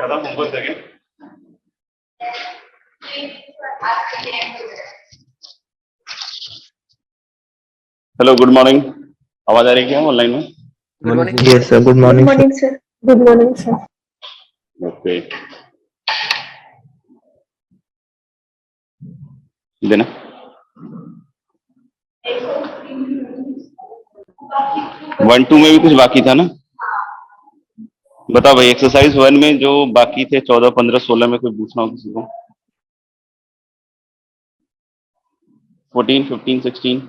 Madam homework देंगे। Hello, good morning. आवाज आ रही है क्या ऑनलाइन में? Good morning. Yes sir, good morning sir. Good morning sir. Okay, देना। वन टू में भी कुछ बाकी था ना? बताओ भाई, एक्सरसाइज 1 में जो बाकी थे 14, 15, 16 में कोई पूछना हो किसी को? 14, 15, 16।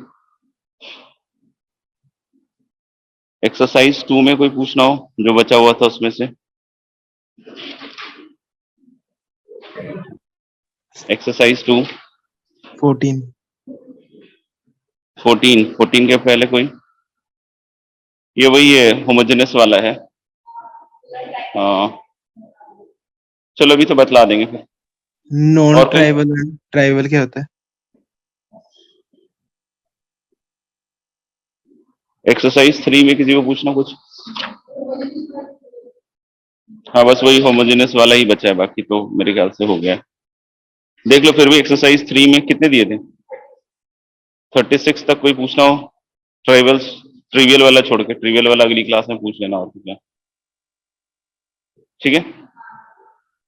एक्सरसाइज 2 में कोई पूछना हो जो बचा हुआ था उसमें से? एक्सरसाइज 2 14। 14 के पहले कोई? ये वही है, होमोजेनस वाला है। हाँ, चलो अभी तो बतला देंगे फिर। नॉन और कोई? ट्राइबल ट्राइबल क्या होता है? एक्सरसाइज 3 में किसी को पूछना कुछ? हाँ, बस वही होमोजेनस वाला ही बचा है, बाकी तो मेरे ख्याल से हो गया है। देख लो फिर भी, एक्सरसाइज 3 में कितने दिए थे? 36 तक कोई पूछना हो? ट्रिवियल वाला छोड़ के, ट्रिवियल वाला अगली क्लास में पूछ लेना, और क्या। ठीक है,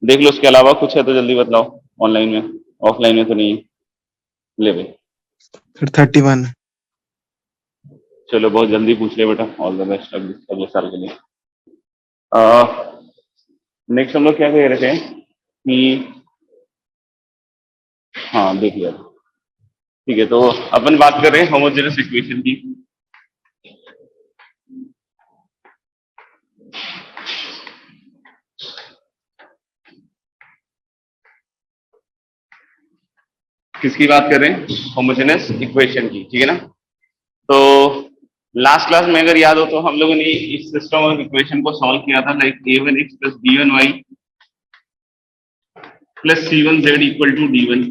देख लो। उसके अलावा कुछ है तो जल्दी बतलाओ, ऑनलाइन में, ऑफलाइन में तो नहीं है। ले भाई, फिर 31। चलो बहुत जल्दी पूछ ले बेटा। ऑल द बेस्ट अगले साल के लिए। नेक्स्ट हम लोग क्या कह रहे थे कि, हाँ देख लिया, ठीक है। तो अपन बात कर रहे हैं होमोजेनस इक्वेशन की। किसकी बात कर रहे हैं? होमोजेनस इक्वेशन की, ठीक है ना। तो लास्ट क्लास में अगर याद हो तो हम लोगों ने इस सिस्टम ऑफ इक्वेशन को सॉल्व किया था, like a1x plus b1y plus c1z equal to d1,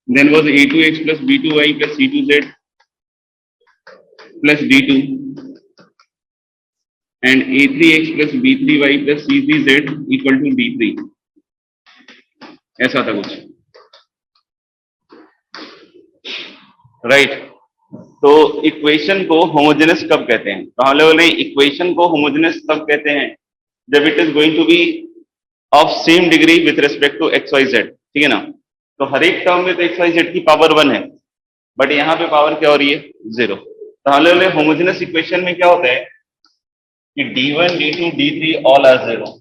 then was a2x plus b2y plus c2z plus d2 and a3x plus b3y plus c3z equal to d3। ऐसा था कुछ, right. तो equation को homogeneous कब कहते हैं? तो हम लोगों ने इक्वेशन को होमोजेनस तब कहते हैं जब it is going to be of same degree with respect to X Y Z, ठीक है ना। तो हर एक टर्म में तो एक्स वाई जेड की पावर 1 है, बट यहाँ पे पावर क्या हो रही है? 0। तो हम लोगों ने होमोजेनस इक्वेशन में क्या होता है कि d1, d2, d3 all are 0,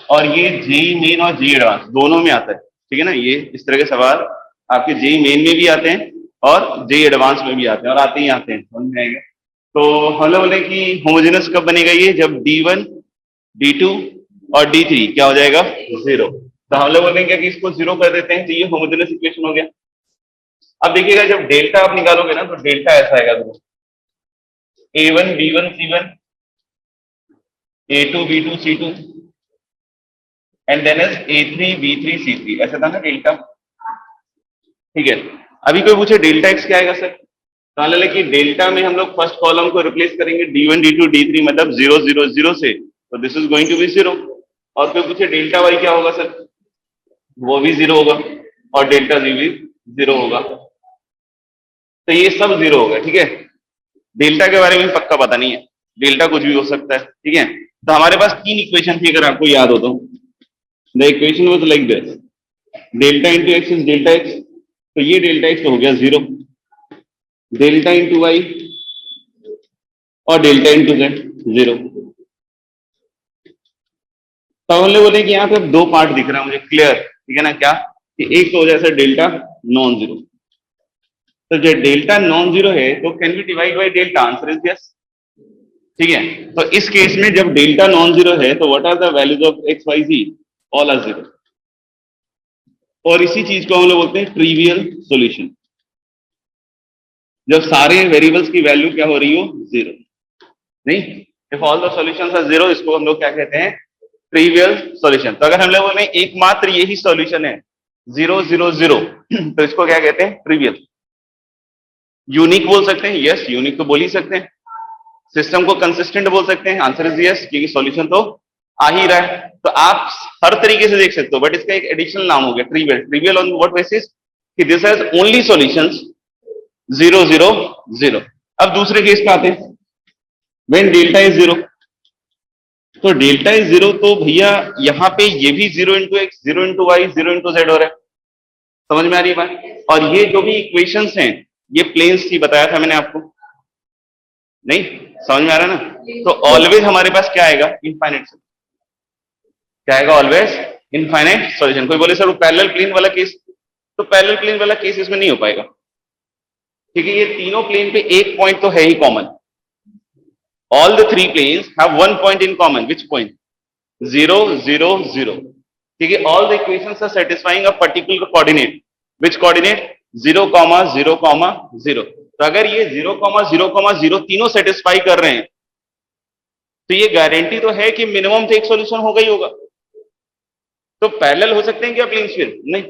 और ये जेई मेन और जेई एडवांस दोनों में आता है, ठीक है ना। ये इस तरह के सवाल आपके जेई मेन में भी आते हैं और जेई एडवांस में भी आते हैं, और आते ही आते हैं, समझ में आएगा। तो हम लोग बोले कि होमोजेनस कब बनेगा ये? जब d1, d2 और d3 क्या हो जाएगा? 0। तो हम लोग बोलेंगे कि इसको 0 कर देते हैं, तो ये होमोजेनस इक्वेशन हो गया। अब देखिएगा, जब डेल्टा आप निकालोगे ना, तो डेल्टा ऐसा आएगा, देखो a1 b1 c1 a2 b2 c2 and then is a3 b3 c3, ऐसा था ना डेल्टा, ठीक है। अभी कोई पूछे डेल्टा एक्स क्या आएगा सर? तो मान लें कि डेल्टा में हम लोग फर्स्ट कॉलम को रिप्लेस करेंगे d1 d2 d3, मतलब 0 0 0 से, तो this is going to be 0। और कोई पूछे डेल्टा वाई क्या होगा सर? वो भी 0 होगा, और डेल्टा जी भी 0 होगा। तो ये सब 0 होगा, ठीक है। डेल्टा के बारे में पक्का पता नहीं है, डेल्टा कुछ भी हो सकता है, ठीक है। तो हमारे पास 3 इक्वेशन थी, अगर आपको याद हो तो। The equation was like this, delta into x is delta x, तो ये डेल्टा एक्स तो हो गया 0, डेल्टा इंटू वाई और डेल्टा इंटू जेड 0। तो हम लोग बोले कि यहाँ पे 2 पार्ट दिख रहा है मुझे क्लियर, ठीक है ना। क्या कि एक तो हो जाए सर डेल्टा नॉन जीरो, तो जब डेल्टा नॉन जीरो है तो can be divide by delta, answer is yes, ठीक है। तो इस केस में जब डेल्टा नॉन जीरो है तो what are the values of X Y Z? All are 0। और इसी चीज को हम लोग बोलते हैं ट्रिवियल सॉल्यूशन, जब सारे वेरिएबल्स की वैल्यू क्या हो रही हो? 0। नहीं, if all the solutions are 0, इसको हम लोग क्या कहते हैं? Trivial solution. तो अगर हम लोगों ने एकमात्र यही सॉल्यूशन है 0 0 0, तो इसको क्या कहते हैं? ट्रिवियल। यूनिक बोल सकते हैं, यस यूनिक तो बोल ही सकते हैं। सिस्टम को कंसिस्टेंट बोल सकते हैं, आंसर इज यस, क्योंकि सॉल्यूशन तो आ ही रहा है, तो आप हर तरीके से देख सकते हो, बट इसका एक एडिशनल नाम हो गया trivial. Trivial on what basis कि दिस हैज ओनली सॉल्यूशंस 0 0 0। अब दूसरे केस पे आते हैं, व्हेन डेल्टा इज 0। तो डेल्टा इज 0 तो भैया यहाँ पे ये भी 0 into X, 0 into Y, 0 into Z हो रहा है। समझ में आ रही है बात? और ये जो भी इक्वेशंस हैं ये प्लेन्स की बताया था मैंने आपको, नहीं समझ में आ रहा है ना? तो ऑलवेज हमारे पास क्या आएगा? इनफाइनाइट। क्या आएगा? Always infinite solution. कोई बोले सर वो पैरेलल प्लेन वाला केस, तो पैरेलल प्लेन वाला केस इसमें नहीं हो पाएगा, क्योंकि ये तीनों प्लेन पे एक पॉइंट तो है ही common. All the three planes have one point in common, which point? 0 0 0। क्योंकि all the equations are satisfying a particular coordinate, which coordinate? 0 0 0। तो अगर ये 0 0 0 तीनों सेटिस्फाई कर रहे हैं तो ये गारंटी तो है कि मिनिमम तो एक सॉल्यूशन होगा ही होगा। तो पैरेलल हो सकते हैं क्या प्लेन्स? फिर नहीं।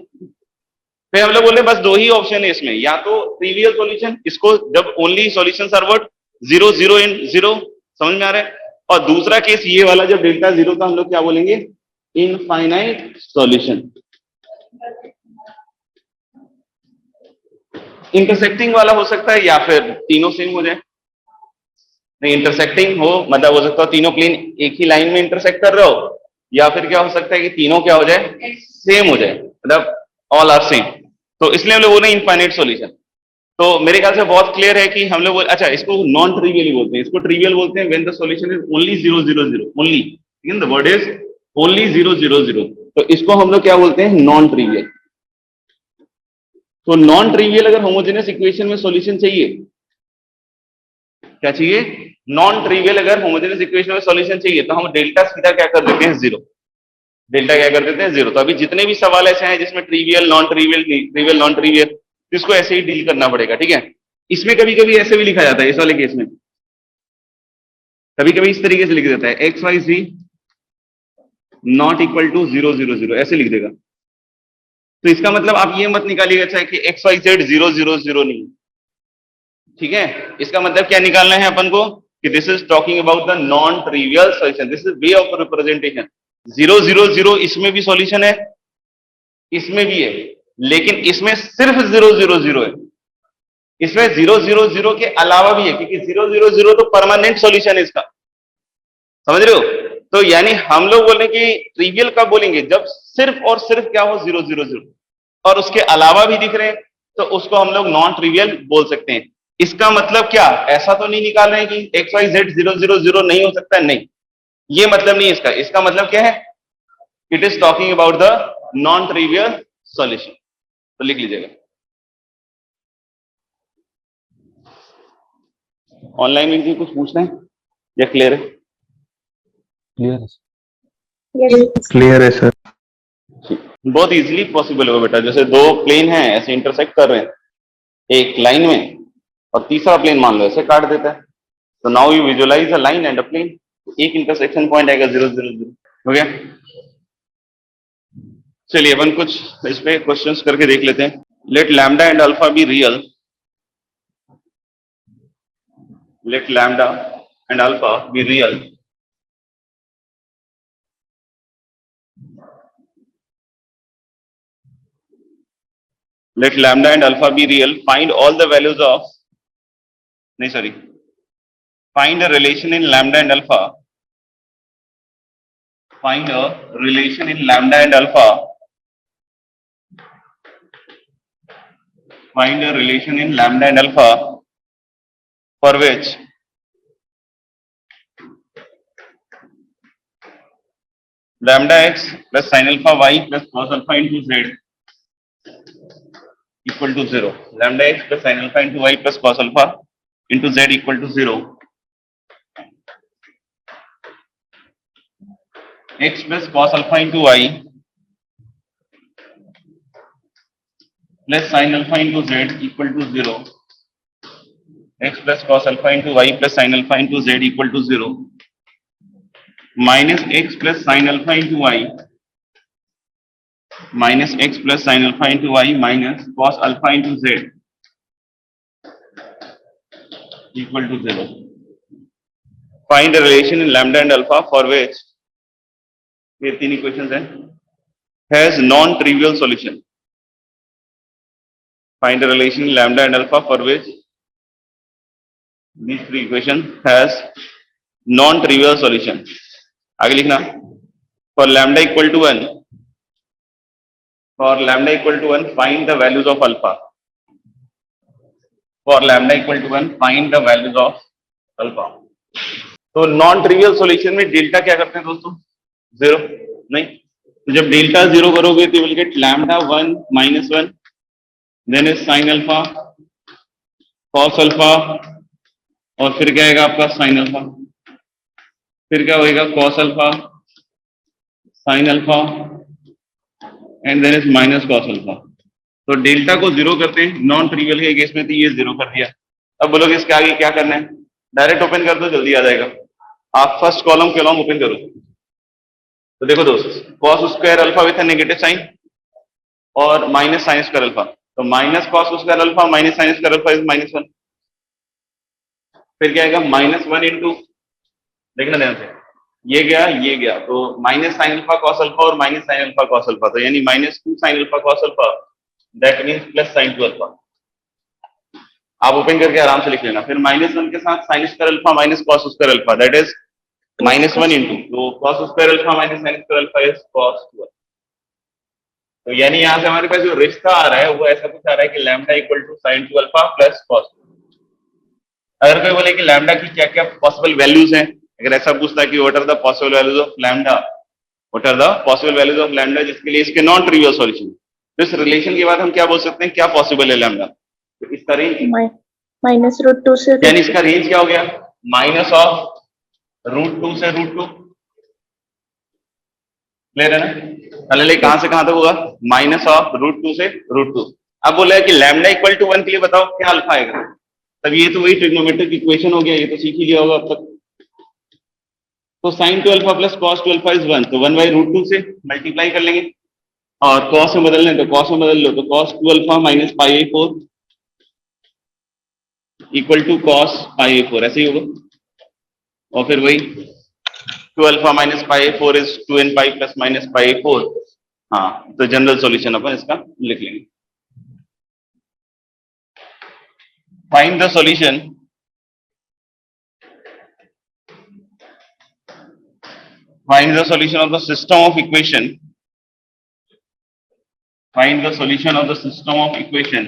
फिर हम लोग बोले बस दो ही ऑप्शन है इसमें, या तो ट्रिवियल सॉल्यूशन, इसको जब ओनली सॉल्यूशंस आर व्हाट 0 0 इन 0। समझ में आ रहा है? और दूसरा केस ये वाला जब डेल्टा 0 तो हम लोग क्या बोलेंगे? Infinite solution. इंटरसेक्टिंग वाला हो सकता है या फिर तीनों सेम हो जाए। नहीं, इंटरसेक्टिंग हो मतलब हो सकता है तीनों प्लेन एक ही लाइन में इंटरसेक्ट कर रहे हो, या फिर क्या हो सकता है कि तीनों क्या हो जाए? सेम हो जाए, मतलब ऑल आर सेम। तो इसलिए हम लोग बोले इनफाइनाइट सॉल्यूशन। तो मेरे ख्याल से बहुत क्लियर है कि हम लोग अच्छा इसको नॉन ट्रिवियल ही बोलते हैं। इसको ट्रिवियल बोलते हैं when the solution is only 0 0 0 only, in the word is only 0 0 0। तो इसको हम लोग क्या बोलते हैं? Non trivial. तो नॉन ट्रिवियल अगर होमोजेनियस इक्वेशन में सॉल्यूशन चाहिए, क्या चाहिए? नॉन ट्रिवियल अगर होमोजेनियस इक्वेशन में सॉल्यूशन चाहिए तो हम डेल्टा सीधा क्या कर देते हैं? 0। डेल्टा क्या कर देते हैं? 0। तो अभी जितने भी सवाल ऐसे हैं जिसमें trivial non trivial trivial non trivial, इसको ऐसे ही डील करना पड़ेगा, ठीक है? इसमें कभी कभी ऐसे भी लिखा जाता है, इस वाले केस में कभी कभी इस तरीके से लिख देता है X Y Z not equal to 0 0 0, ऐसे लिख देगा। तो इसका मतलब आप ये मत निकालिएगा चाहे कि एक्स वाई जेड 0 0 0 नहीं, ठीक है? इसका मतलब क्या निकालना है अपन को कि this is talking about the non trivial solution, this is way of representation. 0 0 0 इसमें भी सॉल्यूशन है, इसमें भी है, लेकिन इसमें सिर्फ 0 0 0 है। इसमें 0 0 0 के अलावा भी है, क्योंकि 0 0 0 तो परमानेंट सॉल्यूशन है इसका। समझ रहे हो? तो यानी हम लोग बोले कि ट्रिवियल कब बोलेंगे? जब सिर्फ और सिर्फ क्या हो? 0 0 0, और उसके अलावा भी दिख रहे हैं तो उसको हम लोग नॉन ट्रिवियल बोल सकते हैं। इसका मतलब क्या? ऐसा तो नहीं निकाल रहे हैं कि एक्स वाई जेड 0 0 0 नहीं हो सकता, नहीं, ये मतलब नहीं इसका। इसका मतलब क्या है? It is talking about the non trivial solution. तो लिख लीजिएगा। ऑनलाइन में कुछ पूछना है या क्लियर है? क्लियर है क्लियर है सर। बहुत इजीली पॉसिबल होगा बेटा। जैसे दो प्लेन हैं ऐसे इंटरसेक्ट कर रहे हैं एक लाइन में, और तीसरा प्लेन मान लो ऐसे काट देता है, तो now you visualize a line and a plane. एक इंटरसेक्शन पॉइंट आएगा 0 0 0। हो गया? चलिए अपन कुछ इस पे क्वेश्चंस करके देख लेते हैं। Let lambda and alpha be real, let lambda and alpha be real, let lambda and alpha be real, find all the values of, no sorry, find a relation in lambda and alpha, find a relation in lambda and alpha, find a relation in lambda and alpha for which lambda x plus sin alpha y plus cos alpha into z equal to 0, lambda x plus sin alpha into y plus cos alpha into z equal to 0, x plus cos alpha into y plus sin alpha into z equal to 0, x plus cos alpha into y plus sin alpha into z equal to 0, minus x plus sin alpha into y minus x plus sin alpha into y minus cos alpha into z equal to 0. Find a relation in lambda and alpha for which ये 3 equations हैं, has non trivial solution, find the relation lambda and alpha for which these 3 equation has non trivial solution. आगे लिखना, for lambda equal to 1, for lambda equal to 1 find the values of alpha, for lambda equal to 1 find the values of alpha. तो non trivial solution में delta क्या करते हैं दोस्तों, 0 नहीं, तो जब डेल्टा 0 करोगे तो will get lambda 1 minus 1, then is sine alpha, cos alpha, और फिर क्या आएगा आपका साइन अल्फा, फिर क्या होएगा cos alpha, sine alpha, and then is minus cos alpha. तो डेल्टा को 0 करते हैं नॉन ट्रिवियल के केस में, तो ये 0 कर दिया। अब बोलोगे इसके आगे क्या करना है, डायरेक्ट ओपन कर दो, जल्दी आ जाएगा। आप फर्स्ट कॉलम के अलॉन्ग ओपन करो, तो देखो दोस्त, cos square alpha with negative sine और माइनस साइन स्क्वायर अल्फा, तो minus cos square alpha minus sine square alpha is -1, फिर क्या आएगा -1 इंटू, देखना ध्यान से, ये गया, तो minus sine alpha cos alpha और minus sine alpha cos alpha, तो यानी -2 sine alpha cos alpha, that means plus sine 2 alpha. आप ओपन करके आराम से लिख लेना। फिर -1 के साथ sine square alpha minus cos square alpha, that is -1 into, तो cos square alpha minus sine square alpha is cos 2। तो यानी यहां से हमारे पास जो रिश्ता आ रहा है वो ऐसा कुछ आ रहा है कि lambda equal to sine 2 alpha plus cos 2। अगर कोई बोले कि लैम्डा की क्या क्या पॉसिबल वैल्यूज हैं, अगर ऐसा पूछता है कि what are the possible values of lambda, what are the possible values of lambda, जिसके लिए इसके नॉन ट्रिवियल सॉल्यूशन, तो इस रिलेशन के बाद हम क्या बोल सकते हैं, क्या पॉसिबल है लैम्डा, तो इसका रेंज -√2 से, यानी इसका रेंज क्या हो गया, माइनस ऑफ √2 से √2, क्लियर है ना। पहले कहां से कहां तक होगा, माइनस ऑफ √2 से √2। अब बोला है कि लैम्डा इक्वल टू 1 के लिए बताओ क्या अल्फा आएगा, तब ये तो वही ट्रिग्नोमेट्रिक इक्वेशन हो गया, ये तो सीख ही लिया होगा अब तक। तो sine 2 alpha plus cos 2 alpha is 1, तो 1/√2 से मल्टीप्लाई कर लेंगे, और कॉस में बदल लें तो कॉस में बदल लो, तो cos 2 alpha minus πa4 equal to cos πa4, ऐसे ही होगा। और फिर वही 2 alpha minus πa4 is 2n pi plus minus πa4। हाँ, तो जनरल सॉल्यूशन अपन इसका लिख लेंगे। Find the solution of the system of equation, find the solution of the system of equation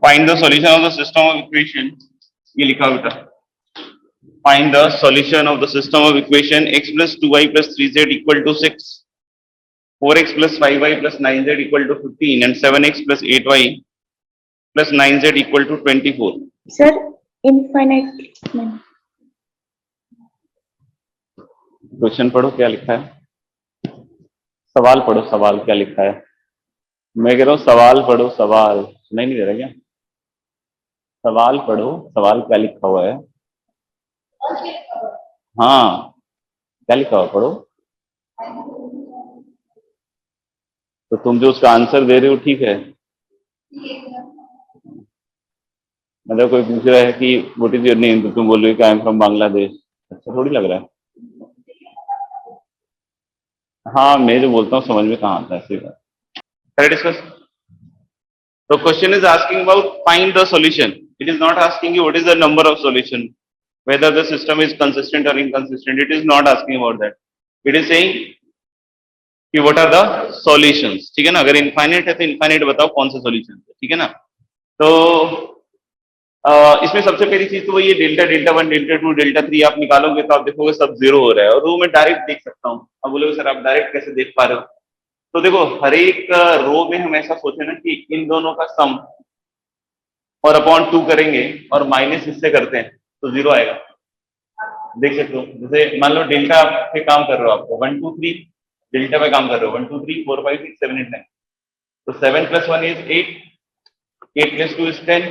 find the solution of the system of equation, ये लिखा बेटा, find the solution of the system of equation x plus 2y plus 3z equal to 6, 4x plus 5y plus 9z equal to 15 and 7x plus 8y plus 9z equal to 24। Sir infinite में question पढ़ो क्या लिखा है, सवाल पढ़ो, सवाल क्या लिखा है, मैं कह रहा हूँ सवाल पढ़ो, सवाल सुनाई नहीं दे रहा क्या, सवाल पढ़ो, सवाल क्या लिखा हुआ है, हाँ क्या लिखा हुआ पढ़ो। तो तुम जो उसका आंसर दे रहे हो ठीक है, मतलब कोई पूछ रहा है कि व्हाट इज योर नेम, तो तुम बोल रहे हो कि आई एम फ्रॉम बांग्लादेश, अच्छा थोड़ी लग रहा है। हाँ मैं जो बोलता हूँ समझ में कहाँ आता है, ऐसी बात। डिस्कस। तो question is asking about find the solution, it is not asking you what is the number of solution, whether the system is consistent or inconsistent, it is not asking about that, it is saying कि what are the solutions, ठीक है ना। अगर infinite है तो infinite बताओ कौन सा सॉल्यूशन है, ठीक है ना। तो इसमें सबसे पहली चीज तो वही है डेल्टा, डेल्टा 1, डेल्टा 2, डेल्टा 3 आप निकालोगे तो आप देखोगे सब 0 हो रहा है, और वो मैं डायरेक्ट देख सकता हूँ। अब बोलोगे सर आप डायरेक्ट कैसे देख पा रहे हो, तो देखो हर एक रो में हम ऐसा सोचे ना कि इन दोनों का सम और अपॉन 2 करेंगे और माइनस इससे करते हैं तो 0 आएगा, देख सकते हो। जैसे मान लो डेल्टा पे काम कर रहे हो, आपको 1 2 3 डेल्टा पे काम कर रहे हो, 1 2 3 4 5 6 7 8 9, तो 7 + 1 इज 8, 8 + 2 इज 10,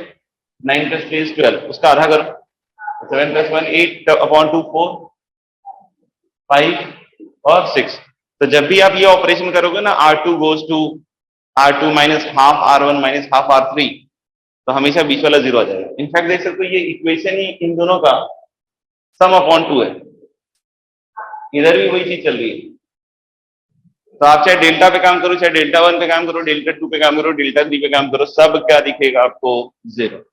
9 + 3 इज 12, उसका आधा करो, 7 + 1 8 अपॉन 2 4, 5 और 6। तो जब भी आप ये ऑपरेशन करोगे ना, R2 goes to R2 minus half R1 minus half R3, तो हमेशा बीच वाला 0 आ जाएगा। इनफैक्ट देख सकते हो ये इक्वेशन ही इन दोनों का सम अपॉन 2 है, इधर भी वही चीज चल रही है। तो आप चाहे डेल्टा पे काम करो, चाहे डेल्टा 1 पे काम करो, डेल्टा 2 पे काम करो, डेल्टा 3 पे काम करो, सब क्या दिखेगा आपको? 0।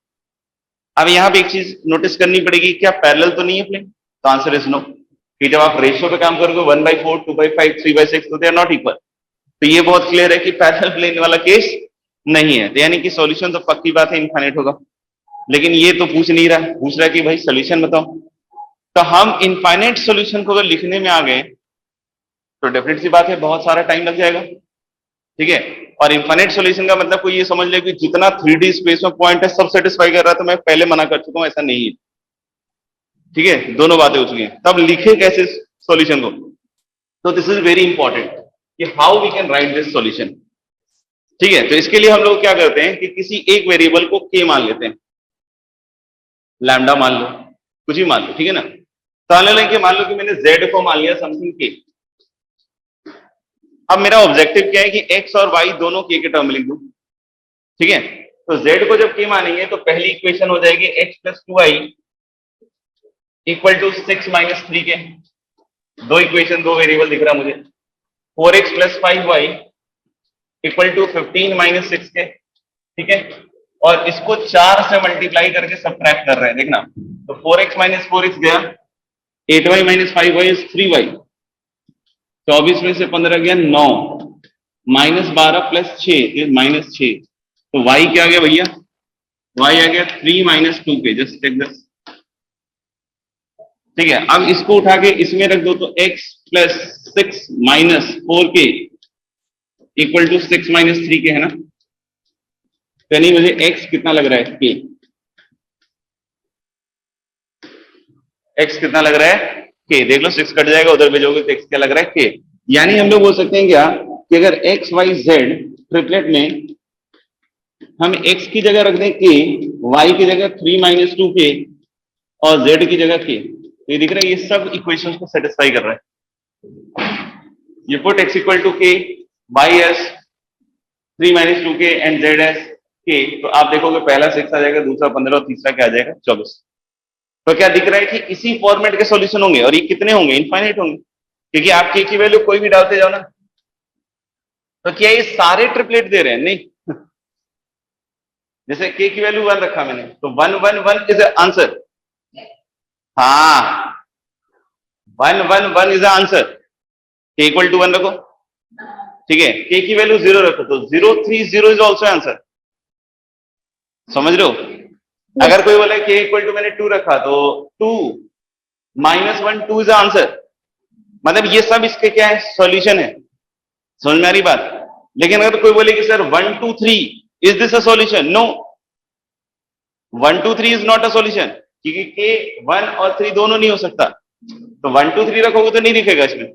अब यहाँ पे एक चीज नोटिस करनी पड़ेगी, क्या पैरेलल तो नहीं है प्लेन? तो आंसर इज नो। कि जब आप रेशियो पे काम करोगे 1/4, 2/5, 3/6, तो दे आर नॉट इक्वल। तो ये बहुत क्लियर है कि पैरेलल प्लेन वाला केस नहीं है। तो यानी कि सॉल्यूशन तो पक्की बात है इनफाइनाइट होगा, लेकिन ये तो पूछ नहीं रहा, पूछ रहा है कि भाई सोल्यूशन बताओ। तो हम इनफाइनाइट सॉल्यूशन को अगर लिखने में आ गए तो डेफिनेट सी बात है बहुत सारा टाइम लग जाएगा, ठीक है। और इनफाइनाइट सॉल्यूशन का मतलब कोई ये समझ ले कि जितना 3D स्पेस में पॉइंट है सब सेटिस्फाई कर रहा है, तो मैं पहले मना कर चुका हूं, ऐसा नहीं है, ठीक है। दोनों बातें हो चुकी हैं, तब लिखे कैसे सॉल्यूशन को? तो दिस इज वेरी इंपॉर्टेंट कि how we can write this solution, ठीक है। तो इसके लिए हम लोग क्या करते हैं कि किसी एक वेरिएबल को k मान लेते हैं, लैम्डा मान लो, कुछ भी मान लो, ठीक है ना। तो मान लो कि मैंने z को मान लिया समथिंग k। अब मेरा ऑब्जेक्टिव क्या है कि x और y दोनों k के टर्म में लिख दूं, ठीक है। तो z को जब k मानेंगे तो पहली इक्वेशन हो जाएगी x plus 2y equal to 6 minus 3k। दो इक्वेशन, दो वेरिएबल दिख रहा मुझे। 4x plus 5y equal to 15 minus 6k, ठीक है। और इसको 4 से मल्टीप्लाई करके सब्ट्रैक्ट कर रहे हैं, देखना। तो 4x माइनस 4x गया, 8y minus 5y is 3y, 24 में से 15 गया 9, माइनस 12 प्लस 6 माइनस 6। तो y क्या आ गया भैया? y आ गया 3 minus 2k। Just take this, ठीक है। अब इसको उठा के इसमें रख दो, तो x plus 6 minus 4k equal to 6 minus 3k, है ना। यानी मुझे x कितना लग रहा है? k। x कितना लग रहा है? k। देख लो 6 कट जाएगा, उधर भेजोगे तो x क्या लग रहा है? k। यानी हम लोग बोल सकते हैं क्या कि अगर x y z ट्रिपलेट में हम x की जगह रख दें k, y की जगह 3 माइनस 2k और z की जगह k, तो ये दिख रहा है ये सब इक्वेशंस को सेटिस्फाई कर रहा है। You put x equal to k, y as 3 minus 2k and z as k, तो आप देखोगे पहला 6 आ जाएगा, दूसरा 15 और तीसरा क्या आ जाएगा? 24। तो क्या दिख रहा है कि इसी फॉर्मेट के सॉल्यूशन होंगे, और ये कितने होंगे? इनफाइनाइट होंगे, क्योंकि आप k की वैल्यू कोई भी डालते जाओ ना। तो क्या ये सारे ट्रिपलेट दे रहे हैं? नहीं। जैसे k की वैल्यू 1 रखा मैंने, तो 1 1 1 इज आंसर। हाँ, 1 1 1 is answer. k equal to 1 रखो, ठीक है। k की वैल्यू 0 रखो, तो 0 3 0 इज ऑल्सो आंसर। समझ रहे हो? अगर कोई बोले k इक्वल टू मैंने 2 रखा, तो 2 माइनस 1 2 इज आंसर। मतलब ये सब इसके क्या है? सॉल्यूशन है। समझ में आ रही बात? लेकिन अगर कोई बोले कि sir 1 2 3 is this a solution? No, 1 2 3 is not a solution, क्योंकि k 1 और 3 दोनों नहीं हो सकता। तो 1 2 3 रखोगे तो नहीं दिखेगा इसमें।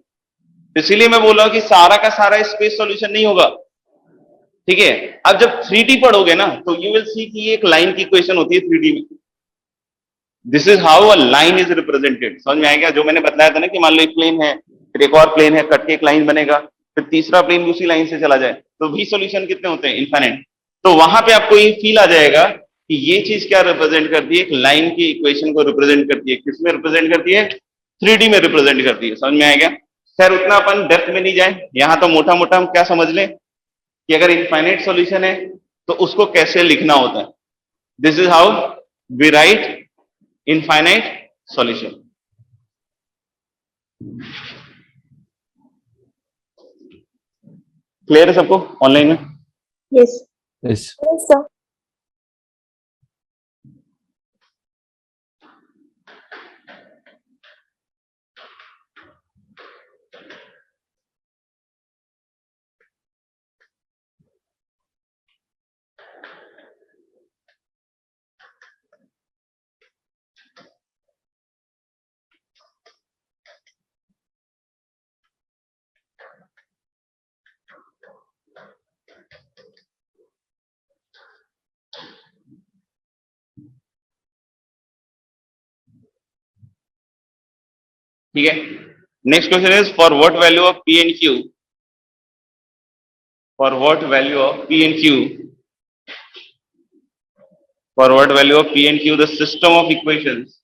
इसीलिए मैं बोल रहा हूं कि सारा का सारा स्पेस सॉल्यूशन नहीं होगा, ठीक है। अब जब 3D पढ़ोगे ना, तो यू विल सी कि एक लाइन की इक्वेशन होती है 3D में। This is how a line is represented. समझ में आएगा? जो मैंने बताया था ना कि मान लो एक प्लेन है, फिर एक और प्लेन है, कट के एक लाइन बनेगा, फिर तीसरा प्लेन भी उसी लाइन से चला जाए, तो भी सॉल्यूशन कितने होते हैं? इनफाइनाइट। तो वहां पे आपको ये फील आ जाएगा कि ये चीज क्या रिप्रेजेंट करती है? एक लाइन की इक्वेशन को रिप्रेजेंट करती है। किसमें रिप्रेजेंट करती है? 3D में रिप्रेजेंट करती है। समझ में आएगा? खैर उतना अपन डेप्थ में नहीं जाए, यहां तो मोटा मोटा हम क्या समझ लें कि अगर इनफाइनाइट सॉल्यूशन है तो उसको कैसे लिखना होता है। This is how we write infinite solution. Clear है सबको ऑनलाइन में? Yes. Yes. Yes, sir. ठीक है। Next question is for what value of P and Q? For what value of P and Q? For what value of P and Q the system of equations?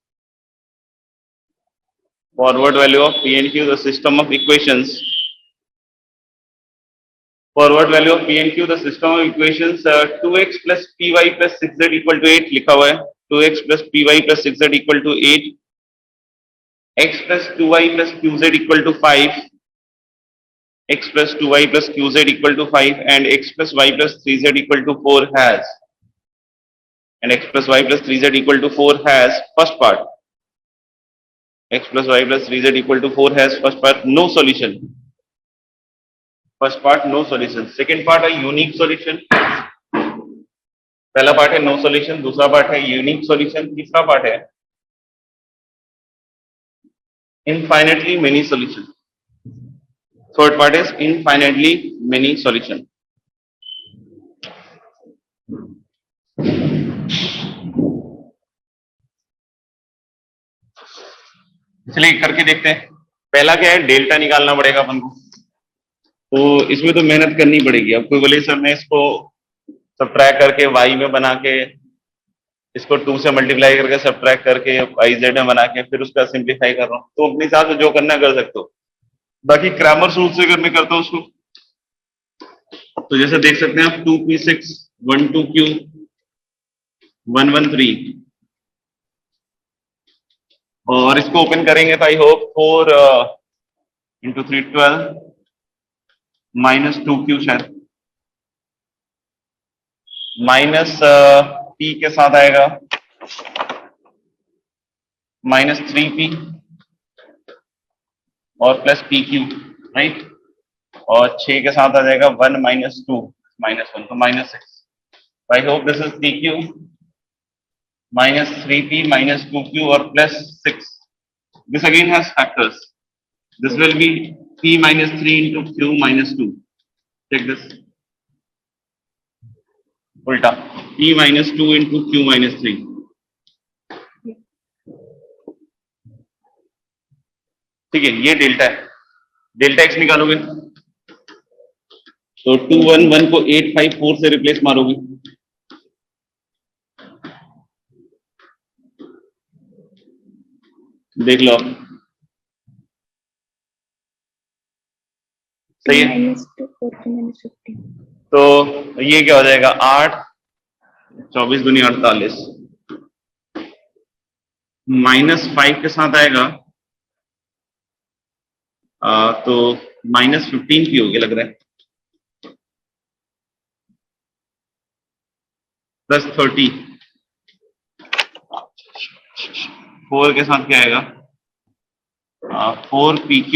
For what value of P and Q the system of equations? For what value of P and Q the system of equations 2x plus py plus 6z equal to 8 लिखा हुआ है 2x plus py plus 6z equal to 8 x plus 2y plus qz equal to 5 x plus 2y plus qz equal to 5 and x plus y plus 3z equal to 4 has and x plus y plus 3z equal to 4 has first part x plus y plus 3z equal to 4 has first part no solution. First part no solution. Second part a unique solution. पहला part है no solution, दूसरा part है unique solution, तीसरा part है infinitely many solution. Third part is infinitely many solution. चलिए करके देखते हैं. पहला क्या है, डेल्टा निकालना पड़ेगा अपन को, तो इसमें तो मेहनत करनी पड़ेगी. अब कोई बोले सर मैं इसको सब्ट्रैक्ट करके y में बना के इसको 2 से मल्टीप्लाई करके सब्ट्रैक्ट करके yz में बना के फिर उसका सिंप्लीफाई कर रहा हूँ, तो अपने हिसाब से जो करना कर सकते हो. बाकी क्रैमर रूल से अगर मैं करता हूँ उसको, तो जैसे देख सकते हैं आप 2p6 12q 113 और इसको ओपन करेंगे तो I hope 4 into 3 12 minus 2q शायद माइनस p के साथ आएगा माइनस 3p और प्लस pq राइट, और 6 के साथ आ जाएगा 1 minus 2 minus 1 तो minus 6. I hope this is pq minus 3p minus 2q or plus 6. This again has factors. This will be p minus 3 into q minus 2. Check this. उल्टा p minus 2 into q minus 3. ठीक है, ये delta है. Delta x निकालोगे तो 211 को 854 से replace मारोगे, देख लो सही है. -2 14 -15 तो ये क्या हो जाएगा 8 24 दूनी 48 माइनस 5 के साथ आएगा तो माइनस 15 की होगी लग रहा है, प्लस 30 4 के साथ क्या आएगा 4pq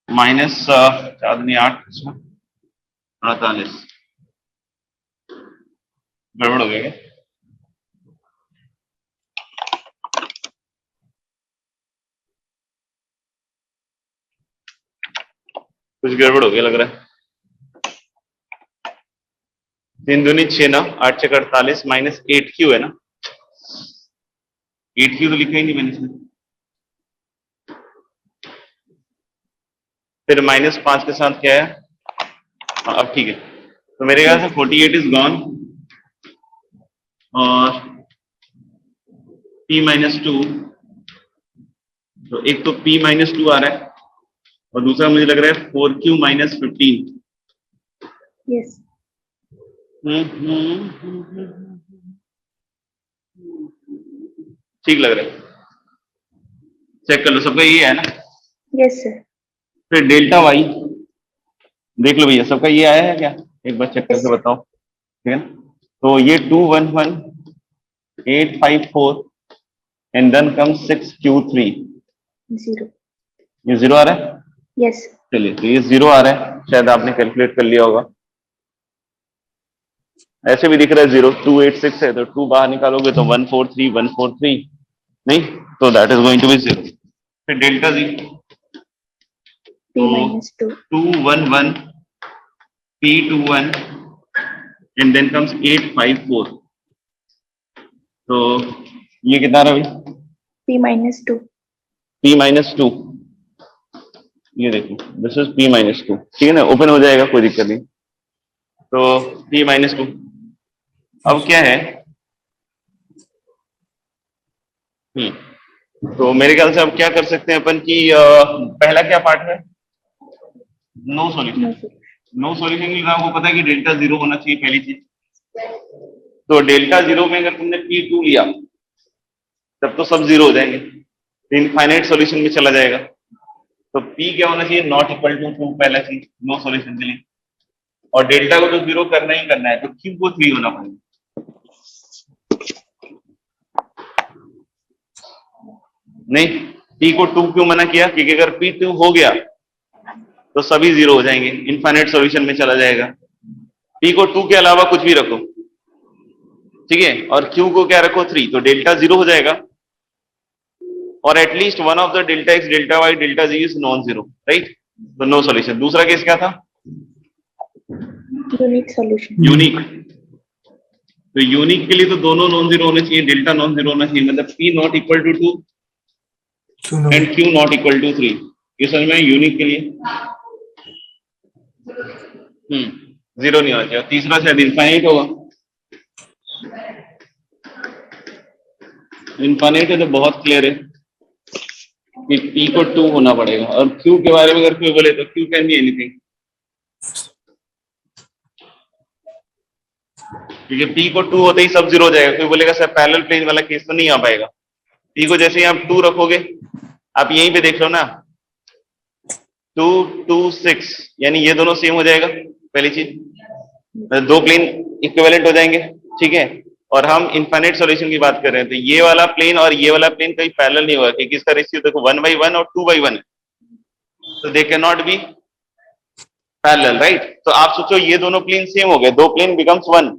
माइनस 4 दूनी 8 48. गड़बड़ हो गया क्या? कुछ गड़बड़ हो गया लग रहा है. 3 दूनी 6 ना 8 6 48 माइनस 8q है ना, 8q तो लिखा ही नहीं मैंने इसमें. फिर माइनस 5 के साथ क्या है, अब ठीक है. तो मेरे ख्याल से 48 इज गॉन और p माइनस 2, तो एक तो p माइनस 2 आ रहा है और दूसरा मुझे लग रहा है 4q माइनस 15. yes ठीक लग रहा है. चेक कर लो, सबका ये है ना. yes sir फिर डेल्टा वाई देख लो भैया, सबका ये आया है क्या, एक बार चेक करके बताओ. ठीक है, तो ये 211 854 एंड देन कम 6q3 0 ये 0 आ रहा है. yes चलिए, तो ये 0 आ रहा है, शायद आपने कैलकुलेट कर लिया होगा. ऐसे भी दिख रहा है 0. 286 है तो 2 बाहर निकालोगे तो 143 नहीं, तो that is going to be 0. फिर delta Z p minus 2 211 p21 and then comes 854. तो ये कितना रहा भाई, p minus 2 p minus 2 ये देखो this is p minus two, ठीक है ना, ओपन हो जाएगा, कोई दिक्कत नहीं। तो p माइनस टू, अब क्या है, तो मेरे ख्याल से अब क्या कर सकते हैं अपन की पहला क्या पार्ट है, no solution. No, sir. No solution के लिए आपको पता है कि डेल्टा जीरो होना चाहिए पहली चीज। तो डेल्टा जीरो में अगर तुमने p2 लिया तब तो सब जीरो हो जाएंगे, इनफाइनाइट सॉल्यूशन में चला जाएगा। तो p क्या होना चाहिए, नॉट इक्वल टू 2, पहला चीज नो सॉल्यूशन के लिए। और डेल्टा को तो जीरो करना ही करना है, तो q को 3 होना पड़ेगा। नहीं, p को 2 क्यों मना किया, क्योंकि अगर p2 हो गया तो सभी जीरो हो जाएंगे, इनफाइनाइट सॉल्यूशन में चला जाएगा। p को 2 के अलावा कुछ भी रखो, ठीक है, और q को क्या रखो 3, तो डेल्टा जीरो हो जाएगा। और at least one of the delta X, delta Y, delta Z is non zero, right. तो नो सॉल्यूशन। दूसरा केस क्या था, Unique solution. यूनिक। तो यूनिक के लिए तो दोनों नॉन जीरो होने चाहिए, डेल्टा नॉन जीरो होना चाहिए, मतलब p not equal to 2 and q not equal to 3। ये समझ में, यूनिक के लिए जीरो नहीं होना चाहिए। और तीसरा शायद इनफाइनाइट होगा, इनफाइनाइट है तो बहुत क्लियर है कि p को 2 होना पड़ेगा। और q के बारे में अगर कोई बोले तो q कैन बी एनीथिंग, क्योंकि p को 2 होते ही सब जीरो हो जाएगा। कोई बोलेगा सर पैरेलल प्लेन वाला केस तो नहीं आ पाएगा। p को जैसे ही आप 2 रखोगे, आप यहीं पे देख लो ना, 2 2 6, यानी ये दोनों सेम हो जाएगा, पहली चीज, दो प्लेन इक्विवेलेंट हो जाएंगे, ठीक है। और हम इनफाइनाइट सॉल्यूशन की बात कर रहे हैं, तो ये वाला प्लेन और ये वाला प्लेन कहीं पैरेलल नहीं होगा, क्योंकि इसका रेशियो देखो 1/1 और 2/1 है, तो they can not be parallel, right. तो आप सोचो ये दोनों प्लेन सेम हो गए, दो प्लेन बिकम्स वन,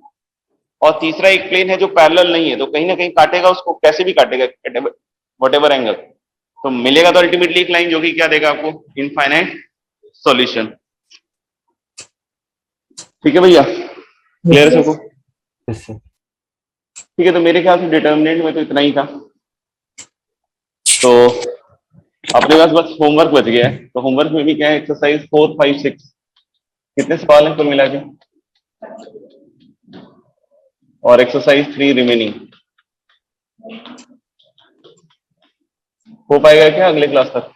और तीसरा एक प्लेन है जो पैरेलल नहीं है, तो कहीं ना कहीं काटेगा उसको, कैसे भी काटेगा व्हाटएवर एंगल, तो मिलेगा तो अल्टीमेटली एक लाइन जो कि क्या देगा आपको, इनफाइनाइट सॉल्यूशन। ठीक है भैया, क्लियर है सबको? Yes sir. ठीक है, तो मेरे ख्याल से डिटर्मिनेंट में तो इतना ही था। तो अपने पास बस होमवर्क बच गया है। तो होमवर्क में भी क्या है, एक्सरसाइज 4, 5, 6, कितने सवाल हैं कुल मिला के, और एक्सरसाइज 3 रिमेनिंग। हो पाएगा क्या अगले क्लास तक?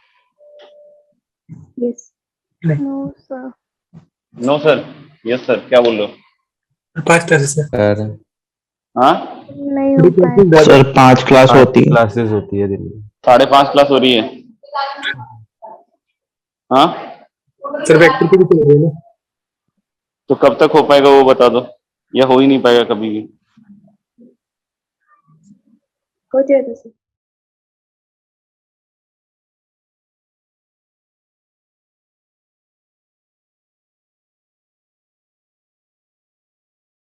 Yes. No, sir. No sir, yes sir, क्या बोल रहे हो? 5 क्लासेस है सर हाँ, नहीं हो पाएगा। सर 5 क्लास होती है। क्लासेस होती है दिन में। 5:30 क्लास हो रही है। हाँ, सर वेक्टर पे भी चल रही है ना। तो कब तक हो पाएगा वो बता दो, या हो ही नहीं पाएगा कभी भी? हो जाएगा सर।